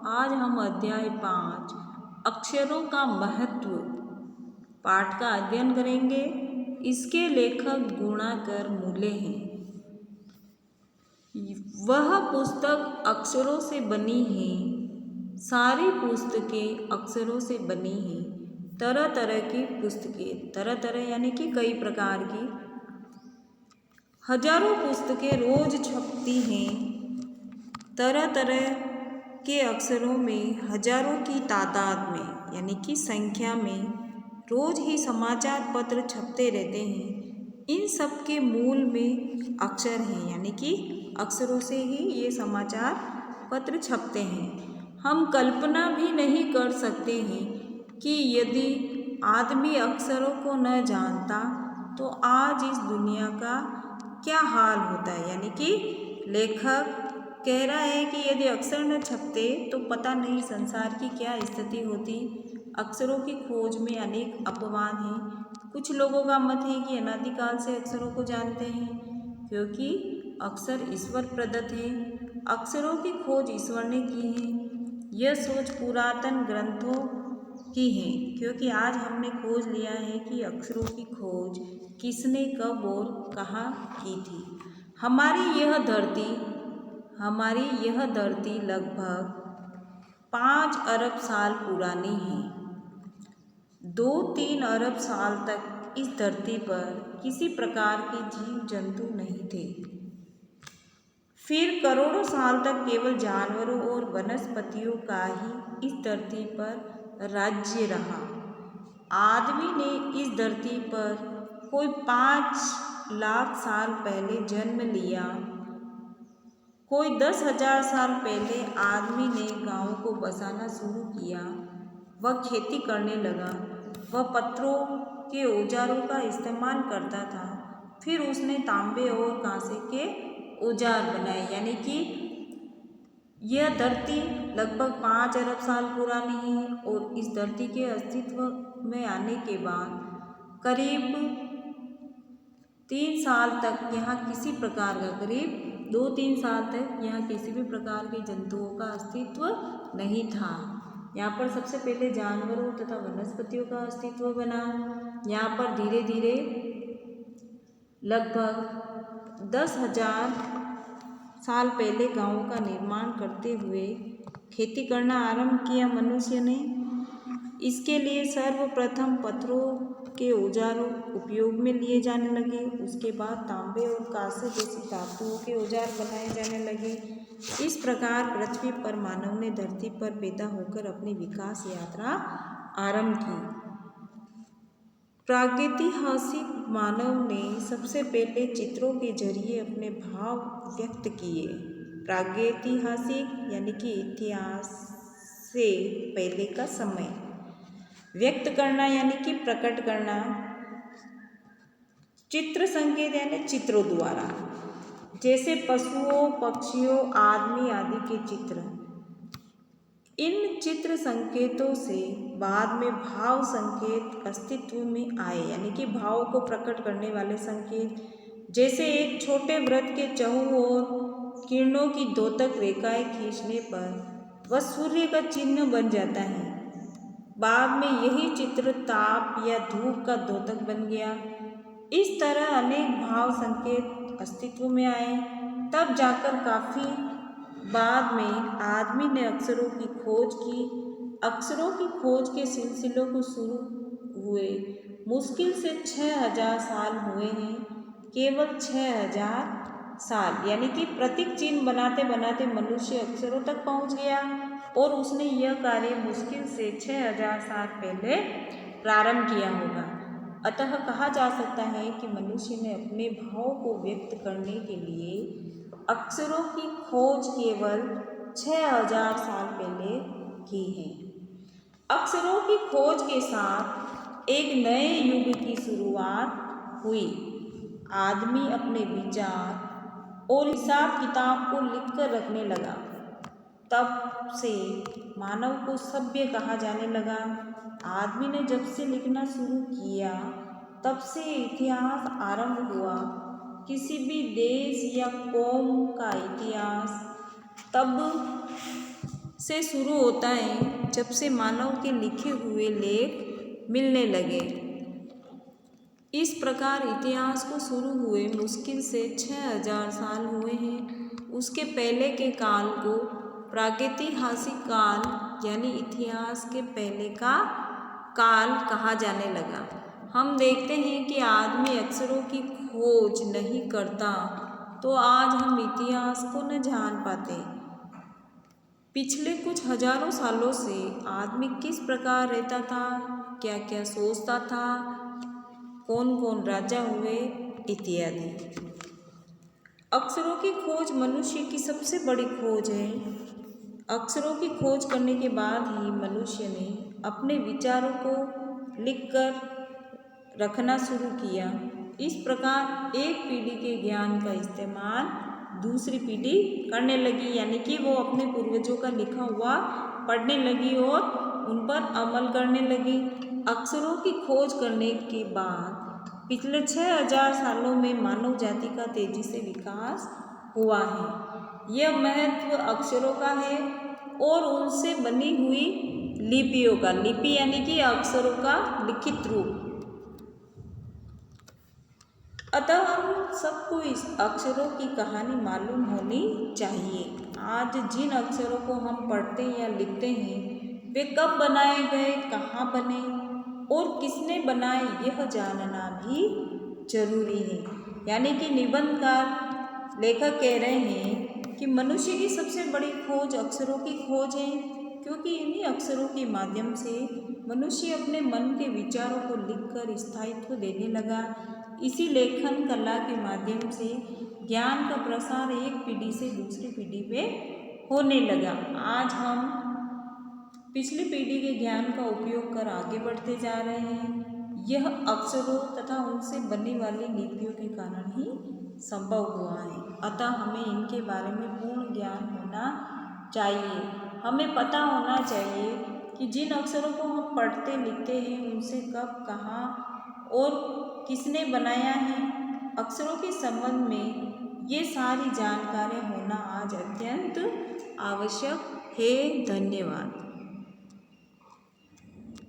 आज हम अध्याय 5 अक्षरों का महत्व पाठ का अध्ययन करेंगे। इसके लेखक गुणाकर मूले हैं। वह पुस्तक अक्षरों से बनी है। सारी पुस्तकें अक्षरों से बनी हैं। तरह तरह की पुस्तकें, तरह तरह यानी कि कई प्रकार की हजारों पुस्तकें रोज छपती हैं। तरह तरह के अक्षरों में हजारों की तादाद में यानी कि संख्या में रोज ही समाचार पत्र छपते रहते हैं। इन सब के मूल में अक्षर हैं, यानी कि अक्षरों से ही ये समाचार पत्र छपते हैं। हम कल्पना भी नहीं कर सकते हैं कि यदि आदमी अक्षरों को न जानता तो आज इस दुनिया का क्या हाल होता है। यानी कि लेखक कह रहा है कि यदि अक्षर न छपते तो पता नहीं संसार की क्या स्थिति होती। अक्षरों की खोज में अनेक अपवाद हैं। कुछ लोगों का मत है कि अनादिकाल से अक्षरों को जानते हैं क्योंकि अक्षर ईश्वर प्रदत्त है। अक्षरों की खोज ईश्वर ने की है। यह सोच पुरातन ग्रंथों की है क्योंकि आज हमने खोज लिया है कि अक्षरों की खोज किसने कब और कहाँ की थी। हमारी यह धरती लगभग 5 अरब साल पुरानी है। 2-3 अरब साल तक इस धरती पर किसी प्रकार के जीव जंतु नहीं थे। फिर करोड़ों साल तक केवल जानवरों और वनस्पतियों का ही इस धरती पर राज्य रहा। आदमी ने इस धरती पर कोई 5 लाख साल पहले जन्म लिया। कोई 10,000 साल पहले आदमी ने गाँव को बसाना शुरू किया। वह खेती करने लगा। वह पत्थरों के औजारों का इस्तेमाल करता था। फिर उसने तांबे और कांसे के औजार बनाए। यानी कि यह धरती लगभग 5 अरब साल पुरानी है और इस धरती के अस्तित्व में आने के बाद करीब 3 साल तक यहाँ किसी प्रकार का करीब 2-3 साल तक यहाँ किसी भी प्रकार के जंतुओं का अस्तित्व नहीं था। यहाँ पर सबसे पहले जानवरों तथा वनस्पतियों का अस्तित्व बना। यहाँ पर धीरे धीरे लगभग 10,000 साल पहले गांवों का निर्माण करते हुए खेती करना आरंभ किया मनुष्य ने। इसके लिए सर्वप्रथम पत्थरों के औजारों उपयोग में लिए जाने लगे। उसके बाद तांबे और कांसे जैसी धातुओं के औजार बनाए जाने लगे। इस प्रकार पृथ्वी पर मानव ने धरती पर पैदा होकर अपनी विकास यात्रा आरंभ की। प्रागैतिहासिक मानव ने सबसे पहले चित्रों के जरिए अपने भाव व्यक्त किए। प्रागैतिहासिक यानी कि इतिहास से पहले का समय। व्यक्त करना यानी कि प्रकट करना। चित्र संकेत यानी चित्रों द्वारा, जैसे पशुओं, पक्षियों, आदमी आदि के चित्र। इन चित्र संकेतों से बाद में भाव संकेत अस्तित्व में आए, यानी कि भाव को प्रकट करने वाले संकेत। जैसे एक छोटे वृत्त के चहुं ओर किरणों की द्योतक रेखाएं खींचने पर वह सूर्य का चिन्ह बन जाता है। बाद में यही चित्र ताप या धूप का द्योतक बन गया। इस तरह अनेक भाव संकेत अस्तित्व में आए। तब जाकर काफ़ी बाद में आदमी ने अक्षरों की खोज की। अक्षरों की खोज के सिलसिलों को शुरू हुए मुश्किल से 6,000 साल हुए हैं। केवल 6,000 साल, यानी कि प्रतीक चिन्ह बनाते बनाते मनुष्य अक्षरों तक पहुंच गया और उसने यह कार्य मुश्किल से 6,000 साल पहले प्रारंभ किया होगा। अतः कहा जा सकता है कि मनुष्य ने अपने भाव को व्यक्त करने के लिए अक्षरों की खोज केवल 6,000 साल पहले की है। अक्षरों की खोज के साथ एक नए युग की शुरुआत हुई। आदमी अपने विचार और हिसाब किताब को लिखकर रखने लगा। तब से मानव को सभ्य कहा जाने लगा। आदमी ने जब से लिखना शुरू किया तब से इतिहास आरंभ हुआ। किसी भी देश या कौम का इतिहास तब से शुरू होता है, जब से मानव के लिखे हुए लेख मिलने लगे। इस प्रकार इतिहास को शुरू हुए मुश्किल से 6000 साल हुए हैं। उसके पहले के काल को प्रागैतिहासिक काल यानी इतिहास के पहले का काल कहा जाने लगा। हम देखते हैं कि आदमी अक्षरों की खोज नहीं करता तो आज हम इतिहास को न जान पाते। पिछले कुछ हजारों सालों से आदमी किस प्रकार रहता था, क्या क्या सोचता था, कौन कौन राजा हुए इत्यादि। अक्षरों की खोज मनुष्य की सबसे बड़ी खोज है। अक्षरों की खोज करने के बाद ही मनुष्य ने अपने विचारों को लिखकर रखना शुरू किया। इस प्रकार एक पीढ़ी के ज्ञान का इस्तेमाल दूसरी पीढ़ी करने लगी, यानी कि वो अपने पूर्वजों का लिखा हुआ पढ़ने लगी और उन पर अमल करने लगी। अक्षरों की खोज करने के बाद पिछले 6000 सालों में मानव जाति का तेजी से विकास हुआ है। यह महत्व अक्षरों का है और उनसे बनी हुई लिपियों का, लिपि यानी कि अक्षरों का लिखित रूप। अतः हम सबको इस अक्षरों की कहानी मालूम होनी चाहिए। आज जिन अक्षरों को हम पढ़ते या लिखते हैं वे कब बनाए गए, कहाँ बने और किसने बनाए, यह जानना भी जरूरी है। यानी कि निबंधकार लेखक कह रहे हैं कि मनुष्य की सबसे बड़ी खोज अक्षरों की खोज है, क्योंकि इन्हीं अक्षरों के माध्यम से मनुष्य अपने मन के विचारों को लिखकर स्थायित्व देने लगा। इसी लेखन कला के माध्यम से ज्ञान का प्रसार एक पीढ़ी से दूसरी पीढ़ी में होने लगा। आज हम पिछली पीढ़ी के ज्ञान का उपयोग कर आगे बढ़ते जा रहे हैं। यह अक्षरों तथा उनसे बनने वाली लिपियों के कारण ही संभव हुआ है। अतः हमें इनके बारे में पूर्ण ज्ञान होना चाहिए। हमें पता होना चाहिए कि जिन अक्षरों को हम पढ़ते लिखते हैं उनसे कब, कहाँ और किसने बनाया है। अक्षरों के संबंध में ये सारी जानकारी होना आज अत्यंत आवश्यक है। धन्यवाद।